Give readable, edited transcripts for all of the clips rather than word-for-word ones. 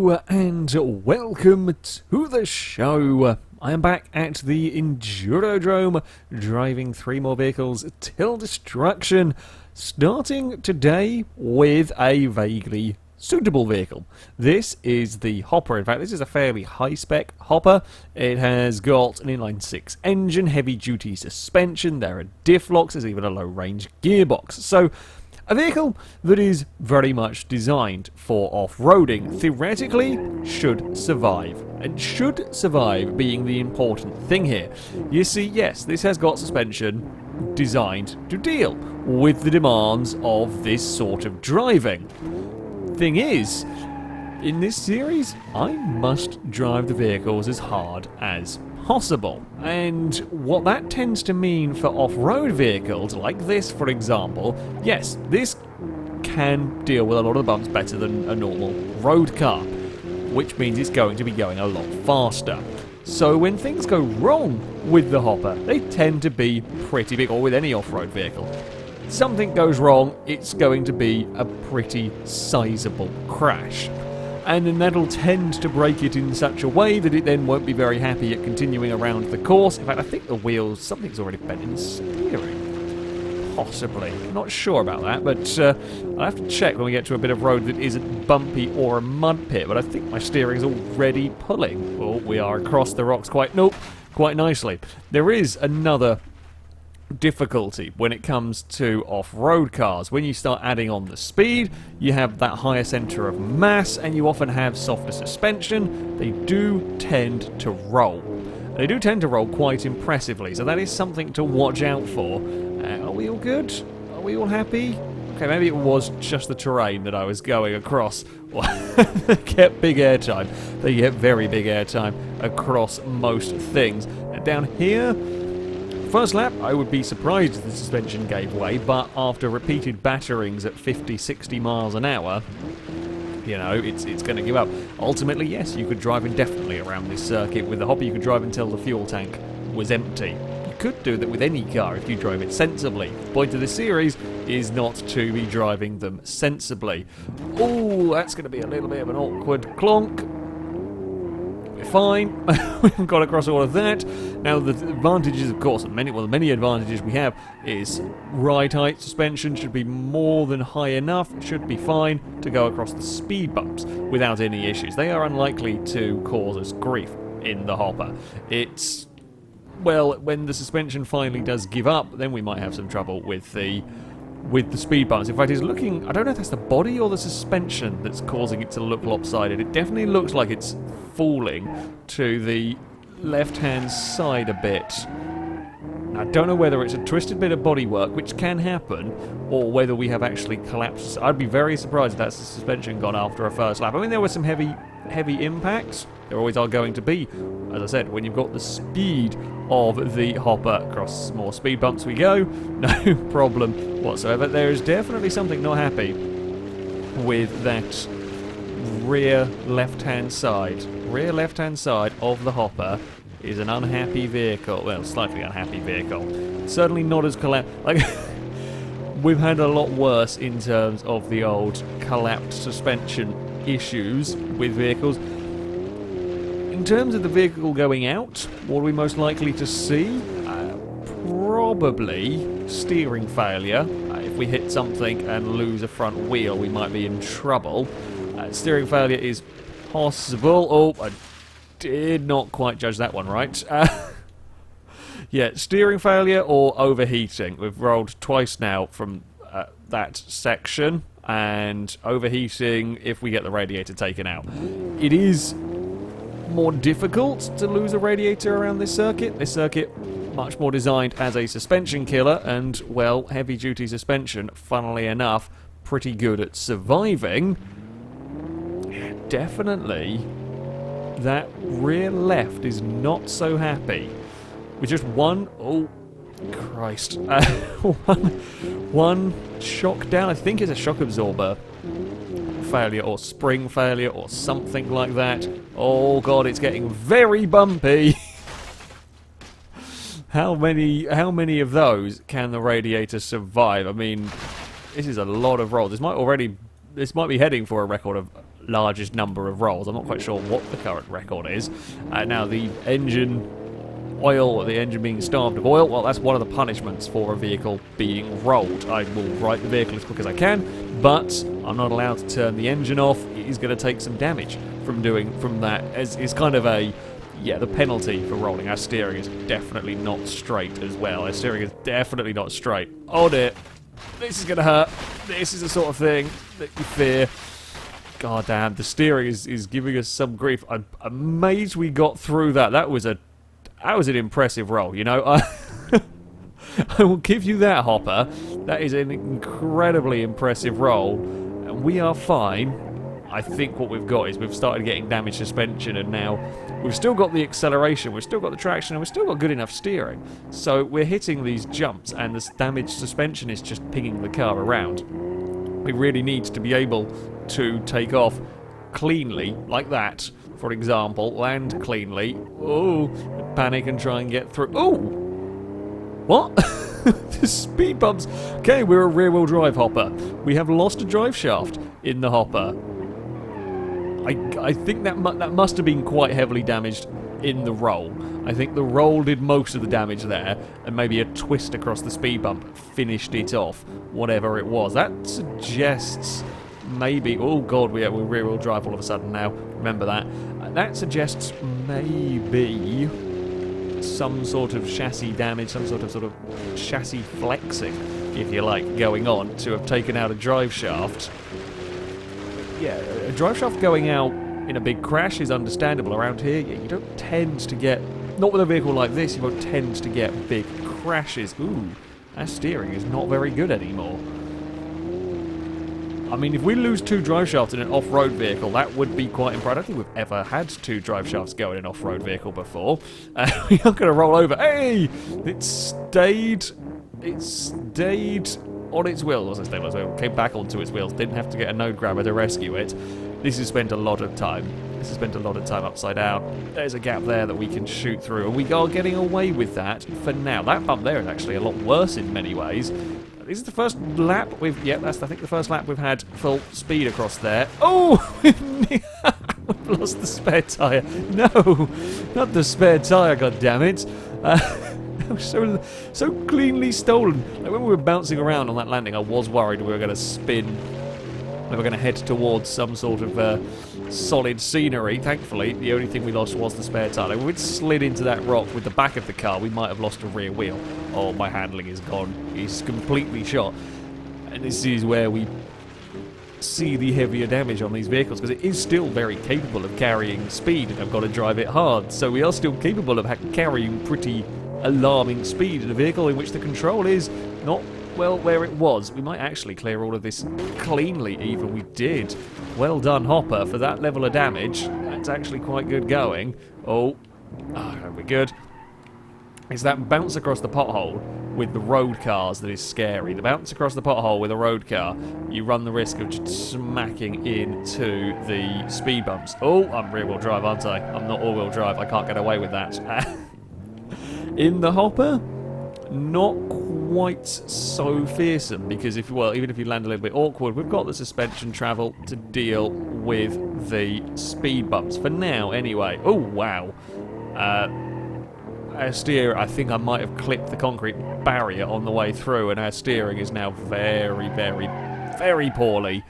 Hello and welcome to the show. I am back at the Endurodrome, driving 3 more vehicles till destruction, starting today with a vaguely suitable vehicle. This is the Hopper. In fact, this is a fairly high-spec Hopper. It has got an inline-6 engine, heavy-duty suspension, there are diff locks, there's even a low-range gearbox. So, a vehicle that is very much designed for off-roading, theoretically should survive. And should survive being the important thing here. You see, yes, this has got suspension designed to deal with the demands of this sort of driving. Thing is, in this series, I must drive the vehicles as hard as possible. And what that tends to mean for off-road vehicles, like this for example, yes, this can deal with a lot of the bumps better than a normal road car, which means it's going to be going a lot faster. So when things go wrong with the Hopper, they tend to be pretty big, or with any off-road vehicle. Something goes wrong, it's going to be a pretty sizable crash. And then that'll tend to break it in such a way that it then won't be very happy at continuing around the course. In fact, I think the wheels, something's already bent in the steering. Possibly. Not sure about that, but I'll have to check when we get to a bit of road that isn't bumpy or a mud pit, but I think my steering's already pulling. Oh, we are across the rocks quite nicely. There is another difficulty when it comes to off-road cars. When you start adding on the speed, you have that higher centre of mass, and you often have softer suspension. They do tend to roll. They do tend to roll quite impressively, so that is something to watch out for. Are we all good? Are we all happy? Okay, maybe it was just the terrain that I was going across. They get big airtime. They get very big airtime across most things. And down here, first lap, I would be surprised if the suspension gave way, but after repeated batterings at 50, 60 miles an hour, you know, it's going to give up. Ultimately, yes, you could drive indefinitely around this circuit. With the Hopper, you could drive until the fuel tank was empty. You could do that with any car if you drove it sensibly. The point of this series is not to be driving them sensibly. Oh, that's going to be a little bit of an awkward clonk. Fine, we've got across all of that. Now the advantages, of course, the many advantages we have is ride height, suspension should be more than high enough, it should be fine to go across the speed bumps without any issues. They are unlikely to cause us grief in the Hopper. It's, well, when the suspension finally does give up, then we might have some trouble with the speed bumps. In fact, it's looking, I don't know if that's the body or the suspension that's causing it to look lopsided. It definitely looks like it's falling to the left-hand side a bit. I don't know whether it's a twisted bit of bodywork, which can happen, or whether we have actually collapsed. I'd be very surprised if that's the suspension gone after a first lap. I mean, there were some heavy impacts. There always are going to be. As I said, when you've got the speed of the Hopper, across more speed bumps we go, no problem whatsoever. There is definitely something not happy with that rear left-hand side. Rear left-hand side of the Hopper is an unhappy vehicle. Well, slightly unhappy vehicle. Certainly not as like we've had a lot worse in terms of the old collapsed suspension issues with vehicles. In terms of the vehicle going out, what are we most likely to see? Probably steering failure. If we hit something and lose a front wheel, we might be in trouble. Steering failure is possible. Oh, I did not quite judge that one right. Yeah, steering failure or overheating. We've rolled twice now from that section, and overheating if we get the radiator taken out. It is more difficult to lose a radiator around this circuit. This circuit much more designed as a suspension killer, and, well, heavy-duty suspension, funnily enough, pretty good at surviving. Definitely, that rear left is not so happy. With just one, oh, Christ, one shock down, I think it's a shock absorber failure or spring failure or something like that. Oh god, it's getting very bumpy. How many of those can the radiator survive? I mean, this is a lot of rolls. This might be heading for a record of largest number of rolls. I'm not quite sure what the current record is. Now, the engine oil, or the engine being starved of oil, well, that's one of the punishments for a vehicle being rolled. I will right the vehicle as quick as I can, but I'm not allowed to turn the engine off. It is going to take some damage from that. It's kind of a, yeah, the penalty for rolling. Our steering is definitely not straight as well. Our steering is definitely not straight. Oh dear, this is going to hurt. This is the sort of thing that you fear. God damn, the steering is giving us some grief. I'm amazed we got through that. That was an impressive roll, you know. I will give you that, Hopper. That is an incredibly impressive roll. And we are fine. I think what we've got is we've started getting damaged suspension, and now we've still got the acceleration, we've still got the traction, and we've still got good enough steering. So we're hitting these jumps, and this damaged suspension is just pinging the car around. We really need to be able to take off cleanly, like that, for example, land cleanly. Oh, panic and try and get through. Oh! What? The speed bumps. Okay, we're a rear-wheel drive hopper. We have lost a drive shaft in the hopper. I think that must have been quite heavily damaged in the roll. I think the roll did most of the damage there, and maybe a twist across the speed bump finished it off, whatever it was. That suggests maybe... Oh god, we're rear-wheel drive all of a sudden now. Remember that. That suggests maybe some sort of chassis damage, some sort of chassis flexing, if you like, going on to have taken out a drive shaft. Yeah, a drive shaft going out in a big crash is understandable. Around here, you don't tend to get... Not with a vehicle like this, you won't tend to get big crashes. Ooh, our steering is not very good anymore. I mean, if we lose 2 drive shafts in an off-road vehicle, that would be quite impressive. I don't think we've ever had 2 drive shafts go in an off-road vehicle before. We are going to roll over. Hey! It stayed on its wheels. Wasn't stayed on its wheels. Came back onto its wheels. Didn't have to get a node grabber to rescue it. This has spent a lot of time. This has spent a lot of time upside down. There's a gap there that we can shoot through, and we are getting away with that for now. That bump there is actually a lot worse in many ways. This is the first lap we've... Yeah, that's, I think, the first lap we've had full speed across there. Oh! We've lost the spare tyre. No! Not the spare tyre, goddammit. So cleanly stolen. Like, when we were bouncing around on that landing, I was worried we were going to spin. We were going to head towards some sort of solid scenery. Thankfully, the only thing we lost was the spare tyre. If we'd slid into that rock with the back of the car, we might have lost a rear wheel. Oh, my handling is gone. It's completely shot. And this is where we see the heavier damage on these vehicles, because it is still very capable of carrying speed, and I've got to drive it hard. So we are still capable of carrying pretty alarming speed in a vehicle in which the control is not, well, where it was. We might actually clear all of this cleanly, even. We did. Well done, Hopper, for that level of damage. That's actually quite good going. Oh, we're good. It's that bounce across the pothole with the road cars that is scary. The bounce across the pothole with a road car, you run the risk of just smacking into the speed bumps. Oh, I'm rear-wheel drive, aren't I? I'm not all-wheel drive. I can't get away with that. In the hopper, not quite so fearsome, because even if you land a little bit awkward, we've got the suspension travel to deal with the speed bumps for now anyway. Oh wow. Our steer, I think I might have clipped the concrete barrier on the way through, and our steering is now very, very, very poorly.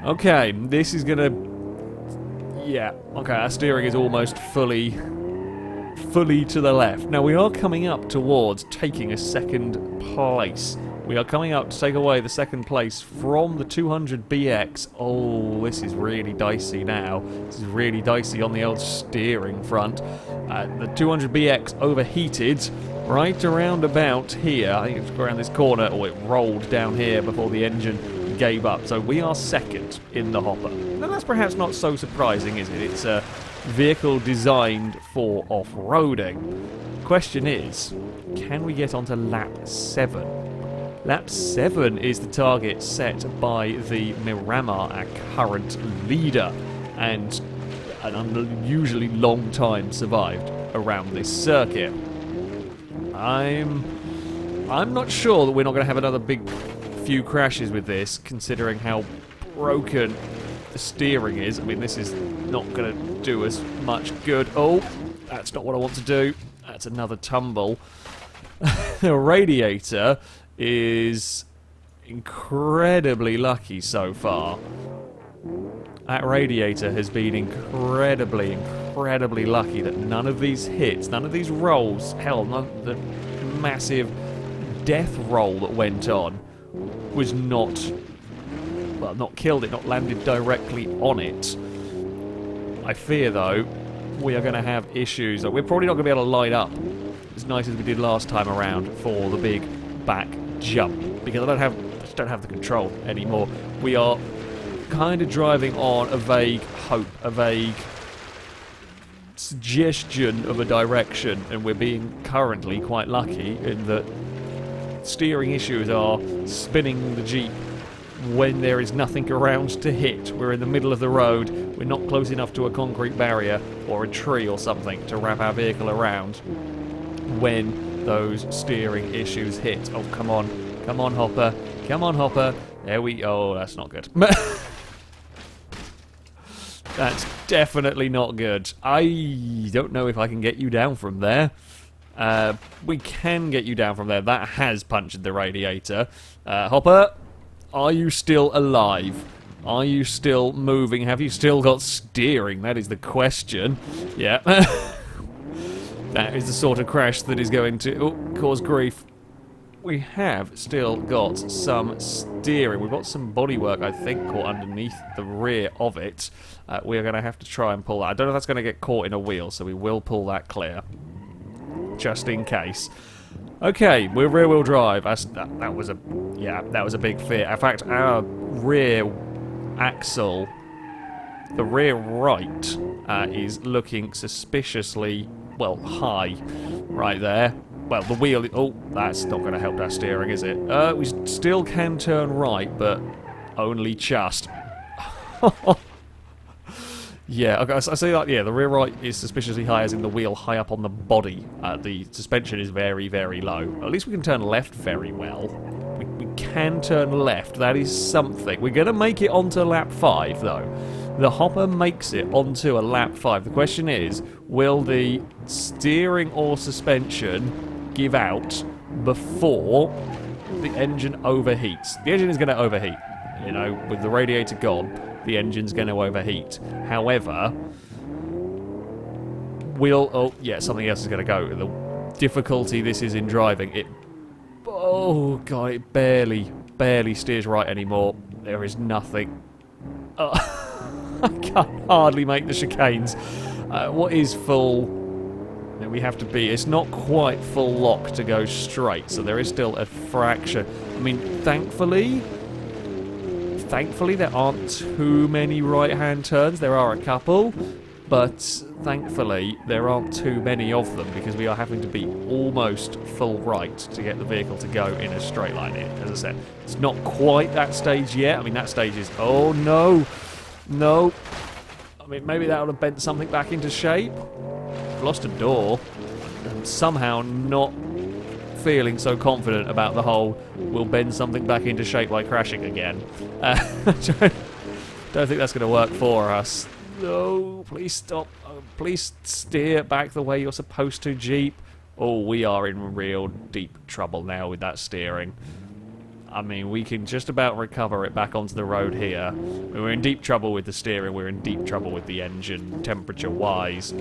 Okay, this is gonna... Yeah, okay, our steering is almost fully to the left. Now, we are coming up towards taking a second place. We are coming up to take away the second place from the 200BX. Oh, this is really dicey now. This is really dicey on the old steering front. The 200BX overheated right around about here. I think it's around this corner, or it rolled down here before the engine gave up. So we are second in the hopper. Now, that's perhaps not so surprising, is it? It's a vehicle designed for off-roading. Question is, can we get onto lap 7? Lap 7 is the target set by the Miramar, our current leader, and an unusually long time survived around this circuit. I'm not sure that we're not going to have another big few crashes with this, considering how broken the steering is. I mean, this is not going to do us much good. Oh, that's not what I want to do. That's another tumble. The radiator is incredibly lucky so far. That radiator has been incredibly lucky that none of these hits, none of these rolls, hell, the massive death roll that went on was not, well, not killed it, not landed directly on it. I fear, though, we are going to have issues. We're probably not going to be able to line up as nice as we did last time around for the big back jump, because I just don't have the control anymore. We are kind of driving on a vague hope, a vague suggestion of a direction, and we're being currently quite lucky in that steering issues are spinning the Jeep when there is nothing around to hit. We're in the middle of the road, we're not close enough to a concrete barrier or a tree or something to wrap our vehicle around when those steering issues hit. Oh, come on, Hopper, come on, Hopper. There we go. Oh, that's not good. That's definitely not good. I don't know if I can get you down from there. We can get you down from there. That has punctured the radiator. Hopper, are you still alive? Are you still moving? Have you still got steering? That is the question. Yeah. That is the sort of crash that is going to cause grief. We have still got some steering. We've got some bodywork, I think, caught underneath the rear of it. We're going to have to try and pull that. I don't know if that's going to get caught in a wheel, so we will pull that clear, just in case. Okay, we're rear-wheel drive. That was a big fear. In fact, our rear axle, the rear right, is looking suspiciously, well, high right there. Well, the wheel... Oh, that's not going to help our steering, is it? We still can turn right, but only just. Yeah, okay, I say that, yeah, the rear right is suspiciously high, as in the wheel high up on the body. The suspension is very, very low. At least we can turn left very well. We can turn left, that is something. We're going to make it onto lap 5, though. The Hopper makes it onto a lap 5. The question is, will the steering or suspension give out before the engine overheats? The engine is going to overheat. You know, with the radiator gone, the engine's going to overheat. However, oh, yeah, something else is going to go. The difficulty this is in driving, oh, God, it barely steers right anymore. There is nothing. I can hardly make the chicanes. What is full? We have to be. It's not quite full lock to go straight, so there is still a fraction. I mean, thankfully there aren't too many right-hand turns. There are a couple, but thankfully there aren't too many of them, because we are having to be almost full right to get the vehicle to go in a straight line here. As I said, it's not quite that stage yet. I mean, that stage is... Oh, no. No. I mean, maybe that would have bent something back into shape. Lost a door. And somehow not feeling so confident about the whole we'll bend something back into shape by crashing again. Don't think that's going to work for us. No, please stop. Please steer back the way you're supposed to, Jeep. Oh, we are in real deep trouble now with that steering. I mean, we can just about recover it back onto the road here. We're in deep trouble with the steering, we're in deep trouble with the engine, temperature-wise.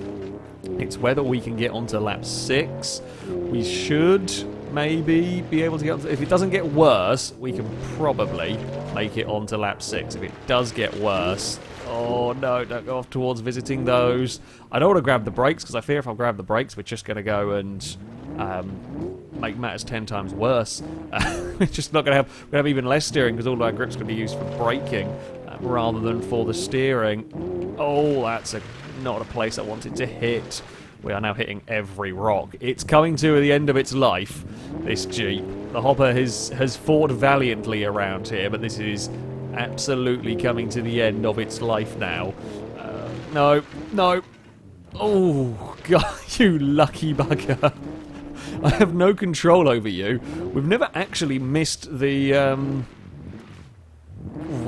It's whether we can get onto lap 6. We should maybe be able to get onto... If it doesn't get worse, we can probably make it onto lap 6. If it does get worse... Oh, no, don't go off towards visiting those. I don't want to grab the brakes, because I fear if I grab the brakes, we're just going to go and... make matters 10 times worse. We're just not going to have... We're going to have even less steering, because all of our grip's going to be used for braking rather than for the steering. Oh, that's not a place I wanted to hit. We are now hitting every rock. It's coming to the end of its life, this Jeep. The Hopper has fought valiantly around here, but this is absolutely coming to the end of its life now. No. Oh, God, you lucky bugger. I have no control over you. We've never actually missed the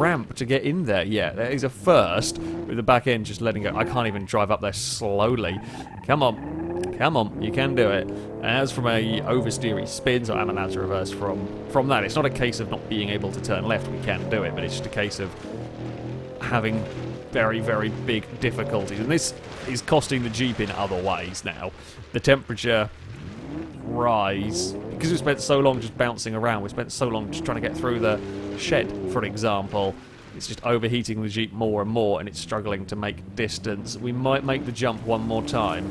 ramp to get in there. Yeah, that is a first, with the back end just letting go. I can't even drive up there slowly. Come on. Come on, you can do it. As from a oversteery spin, so I'm allowed to reverse from that. It's not a case of not being able to turn left, we can do it, but it's just a case of having very, very big difficulties. And this is costing the Jeep in other ways now. The temperature rise, because we spent so long just bouncing around, we spent so long just trying to get through the shed, for example. It's just overheating the Jeep more and more, and it's struggling to make distance. We might make the jump one more time.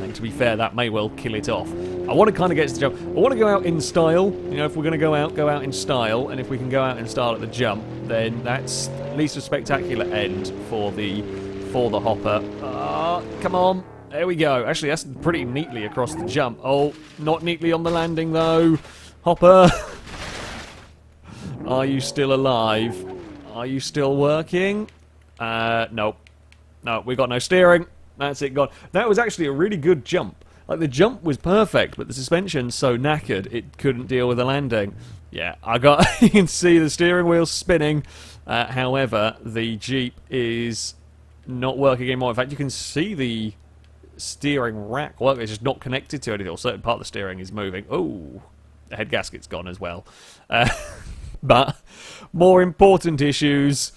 And to be fair, that may well kill it off. I want to kind of get to the jump. I want to go out in style. You know, if we're going to go out in style. And if we can go out in style at the jump, then that's at least a spectacular end for the hopper. Come on. There we go. Actually, that's pretty neatly across the jump. Oh, not neatly on the landing, though. Hopper. Are you still alive? Are you still working? Nope. No, we got no steering. That's it, gone. That was actually a really good jump. Like, the jump was perfect, but the suspension's so knackered, it couldn't deal with the landing. Yeah, you can see the steering wheel spinning. However, the Jeep is not working anymore. In fact, you can see the steering rack work. It's just not connected to anything, or a certain part of the steering is moving. Oh, the head gasket's gone as well. But more important issues,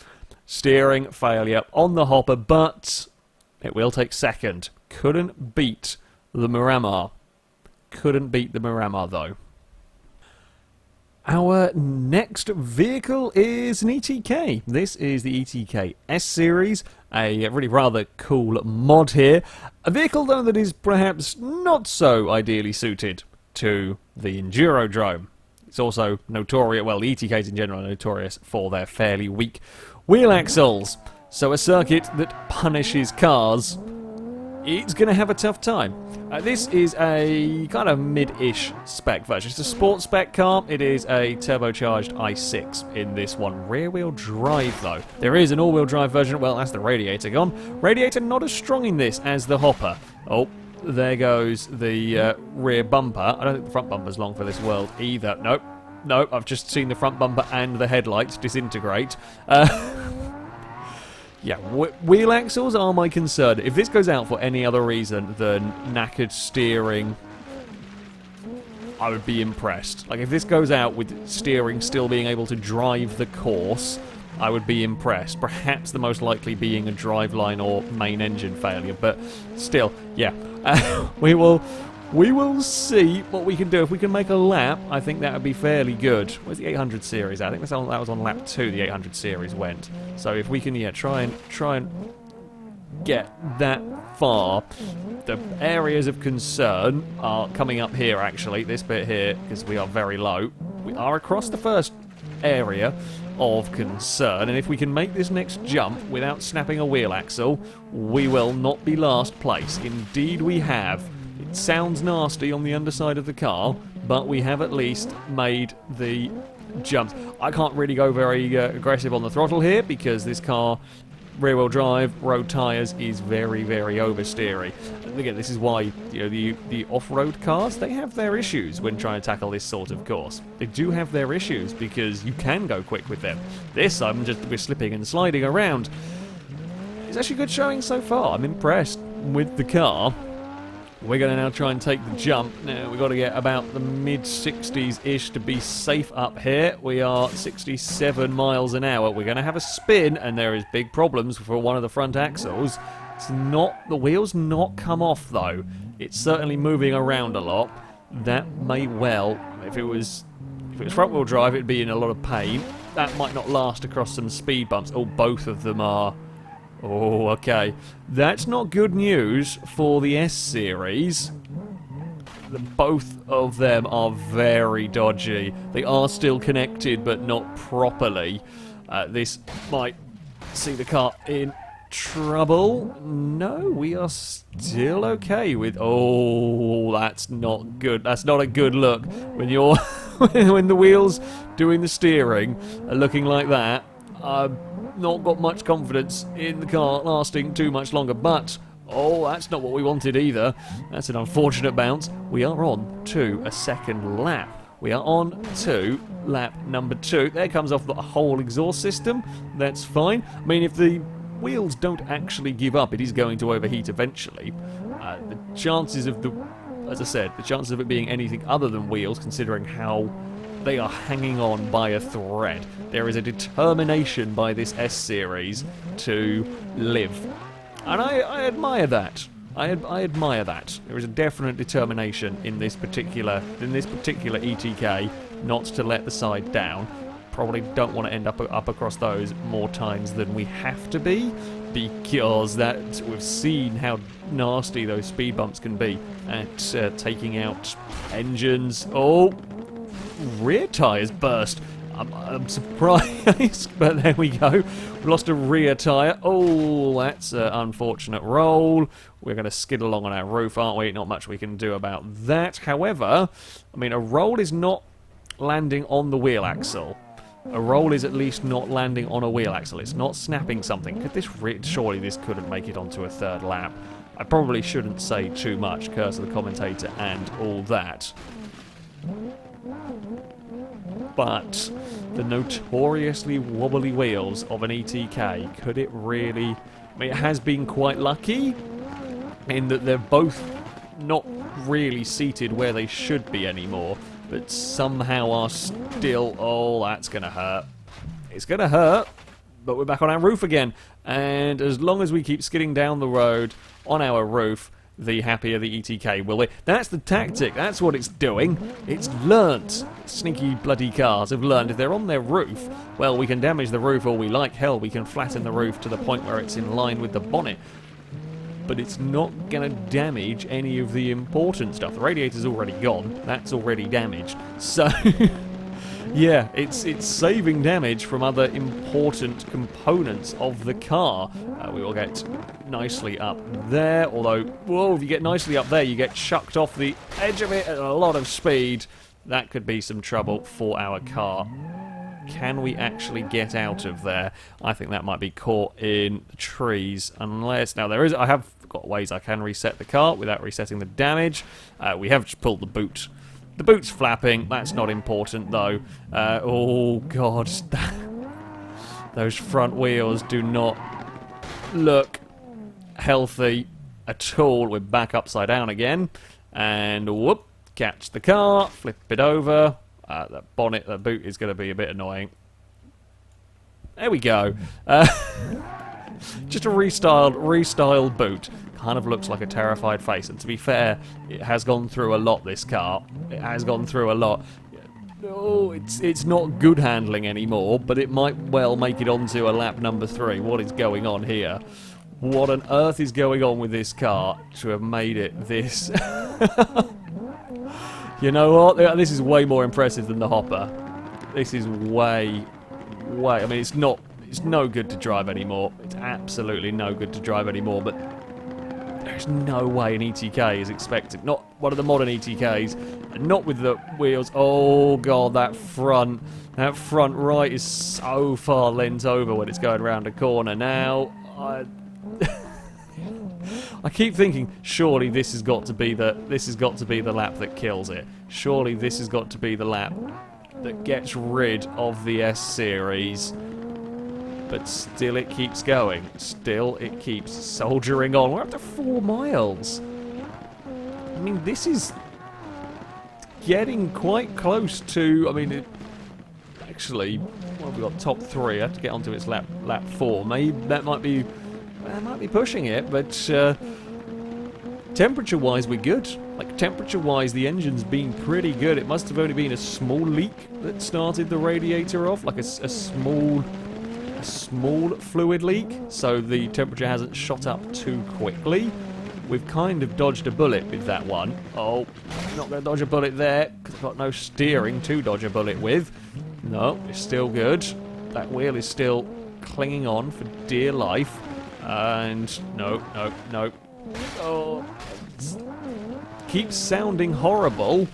steering failure on the hopper, but it will take second. Couldn't beat the Miramar. Couldn't beat the Miramar, though. Our next vehicle is an ETK. This is the ETK S-Series, a really rather cool mod here. A vehicle, though, that is perhaps not so ideally suited to the Endurodrome. It's also notorious, well, the ETKs in general are notorious for their fairly weak wheel axles. So a circuit that punishes cars, it's going to have a tough time. This is a kind of mid-ish spec version. It's a sports spec car. It is a turbocharged i6 in this one. Rear-wheel drive, though. There is an all-wheel drive version. Well, that's the radiator gone. Radiator not as strong in this as the hopper. Oh, there goes the rear bumper. I don't think the front bumper's long for this world either. Nope. Nope, I've just seen the front bumper and the headlights disintegrate. Yeah, wheel axles are my concern. If this goes out for any other reason than knackered steering, I would be impressed. Like, if this goes out with steering still being able to drive the course, I would be impressed. Perhaps the most likely being a driveline or main engine failure, but still, yeah. We will see what we can do. If we can make a lap, I think that would be fairly good. Where's the 800 series? I think that was on lap 2, the 800 series went. So if we can, yeah, try and get that far. The areas of concern are coming up here, actually. This bit here, because we are very low. We are across the first area of concern, and if we can make this next jump without snapping a wheel axle, we will not be last place. Indeed we have. It sounds nasty on the underside of the car, but we have at least made the jumps. I can't really go very aggressive on the throttle here because this car, rear-wheel drive, road tyres, is very, very oversteery. And again, this is why, you know, the off-road cars, they have their issues when trying to tackle this sort of course. They do have their issues because you can go quick with them. This, we're slipping and sliding around. It's actually good showing so far. I'm impressed with the car. We're going to now try and take the jump. Now, we've got to get about the mid-60s-ish to be safe up here. We are 67 miles an hour. We're going to have a spin, and there is big problems for one of the front axles. The wheel's not come off, though. It's certainly moving around a lot. That may well, if it was front-wheel drive, it'd be in a lot of pain. That might not last across some speed bumps. Oh, both of them are. Oh, okay. That's not good news for the S-Series. Both of them are very dodgy. They are still connected, but not properly. This might see the car in trouble. No, we are still okay with... Oh, that's not good. That's not a good look. When you're... when the wheels doing the steering are looking like that, not got much confidence in the car lasting too much longer, but oh, that's not what we wanted either. That's an unfortunate bounce. We are on to a second lap. We are on to lap number 2. There comes off the whole exhaust system. That's fine. I mean, if the wheels don't actually give up, it is going to overheat eventually. The chances of as I said, the chances of it being anything other than wheels, considering how they are hanging on by a thread. There is a determination by this S-Series to live. And I admire that. I admire that. There is a definite determination in this particular ETK not to let the side down. Probably don't want to end up across those more times than we have to be, because we've seen how nasty those speed bumps can be at taking out engines. Oh, rear tyres burst. I'm surprised, but there we go. We've lost a rear tyre. Oh, that's an unfortunate roll. We're going to skid along on our roof, aren't we? Not much we can do about that. However, I mean, a roll is not landing on the wheel axle. A roll is at least not landing on a wheel axle. It's not snapping something. Surely this couldn't make it onto a third lap. I probably shouldn't say too much, curse of the commentator and all that. But the notoriously wobbly wheels of an ETK, could it really... I mean, it has been quite lucky in that they're both not really seated where they should be anymore, but somehow are still... Oh, that's going to hurt. It's going to hurt, but we're back on our roof again. And as long as we keep skidding down the road on our roof, the happier the ETK will be. That's the tactic. That's what it's doing. It's learnt. Sneaky bloody cars have learned if they're on their roof, well, we can damage the roof all we like. Hell, we can flatten the roof to the point where it's in line with the bonnet. But it's not going to damage any of the important stuff. The radiator's already gone. That's already damaged. So... yeah, it's saving damage from other important components of the car. We will get nicely up there, although, whoa, if you get nicely up there, you get chucked off the edge of it at a lot of speed. That could be some trouble for our car. Can we actually get out of there? I think that might be caught in the trees, unless... Now, I have got ways I can reset the car without resetting the damage. We have just pulled the boot. The boot's flapping. That's not important, though. Oh, God. Those front wheels do not look healthy at all. We're back upside down again. And, whoop, catch the car, flip it over. That bonnet, that boot is going to be a bit annoying. There we go. Just a restyled boot. Kind of looks like a terrified face, and to be fair, it has gone through a lot, this car. It has gone through a lot. Oh, it's not good handling anymore, but it might well make it onto a lap number 3. What is going on here? What on earth is going on with this car to have made it this? You know what? This is way more impressive than the Hopper. This is way... I mean, it's no good to drive anymore. It's absolutely no good to drive anymore, but there's no way an ETK is expected. Not one of the modern ETKs, and not with the wheels. Oh, God, that front right is so far leant over when it's going around a corner. Now, I keep thinking, surely this has got to be the lap that kills it. Surely this has got to be the lap that gets rid of the S-Series. But still it keeps going. Still it keeps soldiering on. We're up to 4 miles. I mean, this is getting quite close to... I mean, actually, well, we've got top 3. I have to get onto its lap 4. Maybe that might be pushing it, but temperature-wise, we're good. Like, temperature-wise, the engine's been pretty good. It must have only been a small leak that started the radiator off, like a small fluid leak, so the temperature hasn't shot up too quickly. We've kind of dodged a bullet with that one. Oh, not going to dodge a bullet there, because I've got no steering to dodge a bullet with. No, it's still good. That wheel is still clinging on for dear life. And no. Oh, keeps sounding horrible.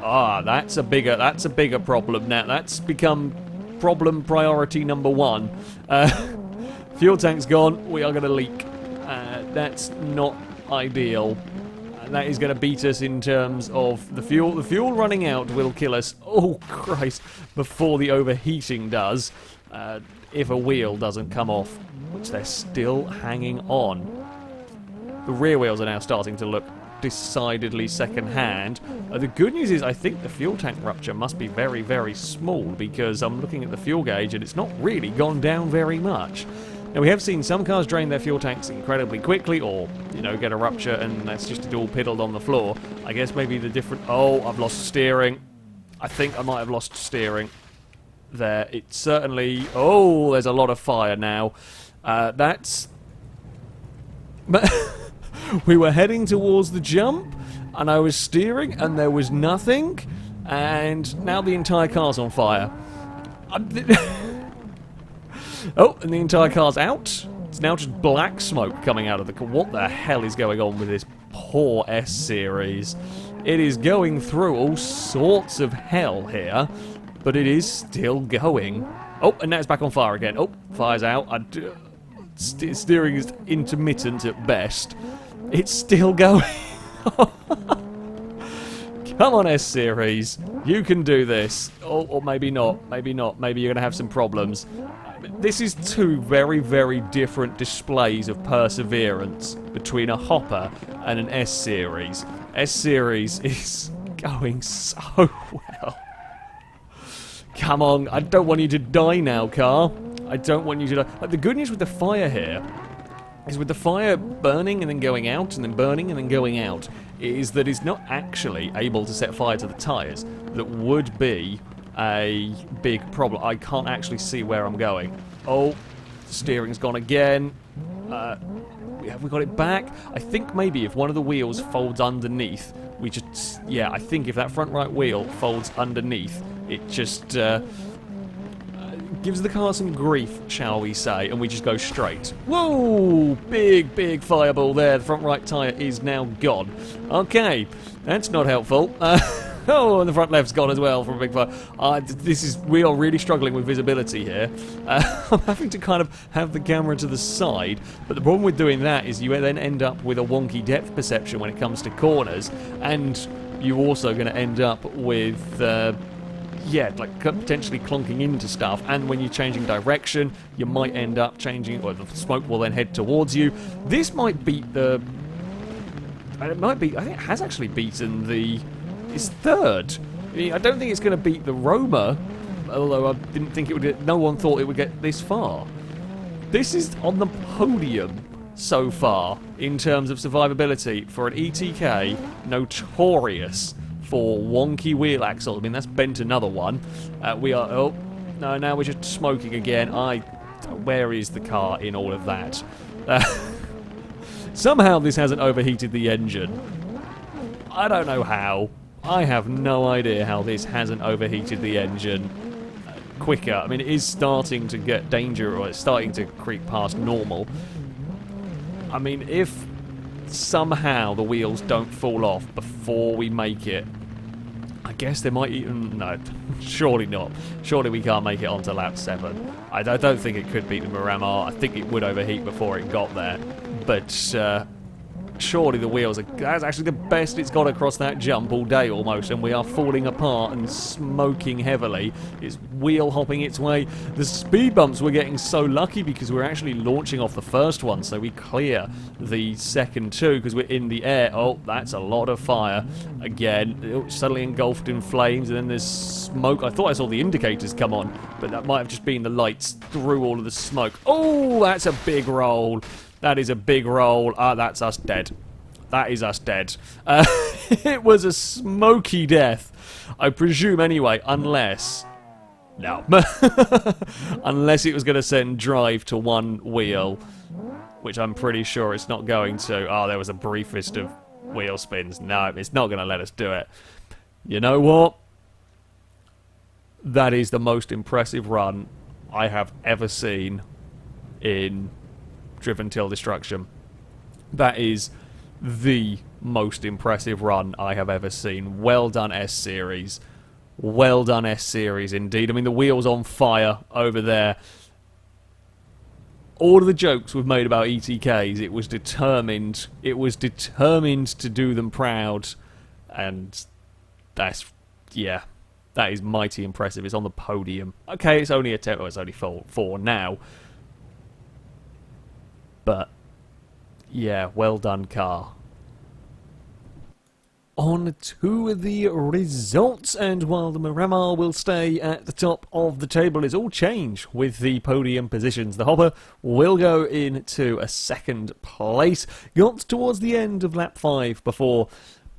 Ah, that's a bigger problem now. That's become problem priority number 1. Fuel tank's gone. We are going to leak. That's not ideal. And that is going to beat us in terms of the fuel. The fuel running out will kill us, oh Christ, before the overheating does, if a wheel doesn't come off, which they're still hanging on. The rear wheels are now starting to look decidedly second-hand. The good news is I think the fuel tank rupture must be very, very small, because I'm looking at the fuel gauge and it's not really gone down very much. Now, we have seen some cars drain their fuel tanks incredibly quickly, or, you know, get a rupture and that's just all piddled on the floor. I guess maybe the different... Oh, I've lost steering. I think I might have lost steering there. It certainly... Oh, there's a lot of fire now. That's... We were heading towards the jump, and I was steering, and there was nothing, and now the entire car's on fire. Oh, and the entire car's out. It's now just black smoke coming out of the car. What the hell is going on with this poor S-Series? It is going through all sorts of hell here, but it is still going. Oh, and now it's back on fire again. Oh, fire's out. Steering is intermittent at best. It's still going. Come on, S-Series. You can do this. Or maybe not. Maybe not. Maybe you're going to have some problems. This is two very, very different displays of perseverance between a Hopper and an S-Series. S-Series is going so well. Come on. I don't want you to die now, car. I don't want you to die. Like, the good news with the fire here is, with the fire burning and then going out and then burning and then going out, is that it's not actually able to set fire to the tyres. That would be a big problem. I can't actually see where I'm going. Oh, steering's gone again. Have we got it back? I think maybe if one of the wheels folds underneath, we just... Yeah, I think if that front right wheel folds underneath, it just... gives the car some grief, shall we say, and we just go straight. Whoa! Big, big fireball there. The front right tyre is now gone. Okay, that's not helpful. Oh, and the front left's gone as well from a big fire. We are really struggling with visibility here. I'm having to kind of have the camera to the side, but the problem with doing that is you then end up with a wonky depth perception when it comes to corners, and you're also going to end up with... yeah, like potentially clunking into stuff, and when you're changing direction, you might end up changing, or the smoke will then head towards you. This might beat the... It might be... I think it has actually beaten the... It's third. I mean, I don't think it's going to beat the Roma, although I didn't think it would get... No one thought it would get this far. This is on the podium so far in terms of survivability for an ETK notorious for wonky wheel axle. I mean, that's bent another one. We are... Oh, no, now we're just smoking again. Where is the car in all of that? Somehow this hasn't overheated the engine. I don't know how. I have no idea how this hasn't overheated the engine quicker. I mean, it is starting to get danger, or it's starting to creep past normal. I mean, if somehow the wheels don't fall off before we make it, I guess they might even... No, surely not. Surely we can't make it onto lap 7. I don't think it could beat the Miramar. I think it would overheat before it got there. But surely the wheels are... That's actually the best it's got across that jump all day almost, and we are falling apart and smoking heavily. It's wheel hopping its way. The speed bumps, we're getting so lucky because we're actually launching off the first one, so we clear the second two because we're in the air. Oh, that's a lot of fire. Again, suddenly engulfed in flames, and then there's smoke. I thought I saw the indicators come on, but that might have just been the lights through all of the smoke. Oh, that's a big roll. That is a big roll. That's us dead. That is us dead. It was a smoky death. I presume anyway, unless... No. Unless it was going to send drive to one wheel, which I'm pretty sure it's not going to. Oh, there was a briefest of wheel spins. No, it's not going to let us do it. You know what? That is the most impressive run I have ever seen in Driven Till Destruction. That is the most impressive run I have ever seen. Well done, S-Series. Well done, S-Series, indeed. I mean, the wheel's on fire over there. all of the jokes we've made about ETKs, it was determined to do them proud, and that's, yeah, that is mighty impressive. It's on the podium. Okay, it's only a it's only four now, but yeah, well done, car. On to the results, and while the Miramar will stay at the top of the table, it's all change with the podium positions. The Hopper will go into a second place. Got towards the end of lap 5 before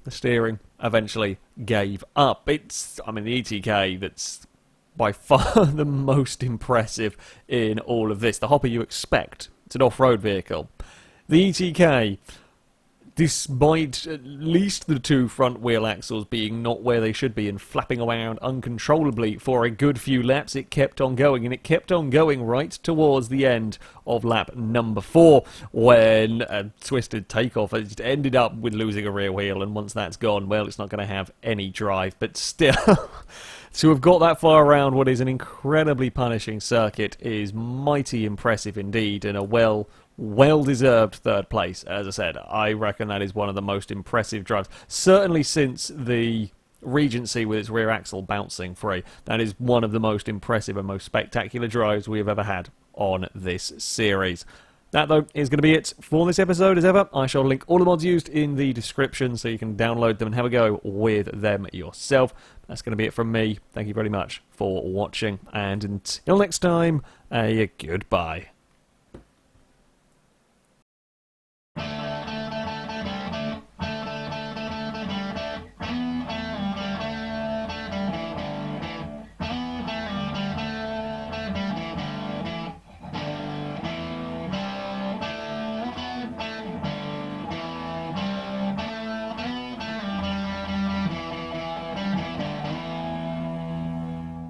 the steering eventually gave up. It's, I mean, the ETK that's by far the most impressive in all of this. The Hopper you expect. It's an off-road vehicle. The ETK, despite at least the 2 front wheel axles being not where they should be and flapping around uncontrollably for a good few laps, it kept on going, and it kept on going right towards the end of lap number 4 when a twisted takeoff it ended up with losing a rear wheel, and once that's gone, well, it's not going to have any drive. But still, to have got that far around what is an incredibly punishing circuit is mighty impressive indeed, and a well-deserved 3rd place. As I said, I reckon that is one of the most impressive drives, certainly since the Regency with its rear axle bouncing free. That is one of the most impressive and most spectacular drives we have ever had on this series. That, though, is going to be it for this episode. As ever, I shall link all the mods used in the description so you can download them and have a go with them yourself. That's going to be it from me. Thank you very much for watching, and until next time, a goodbye.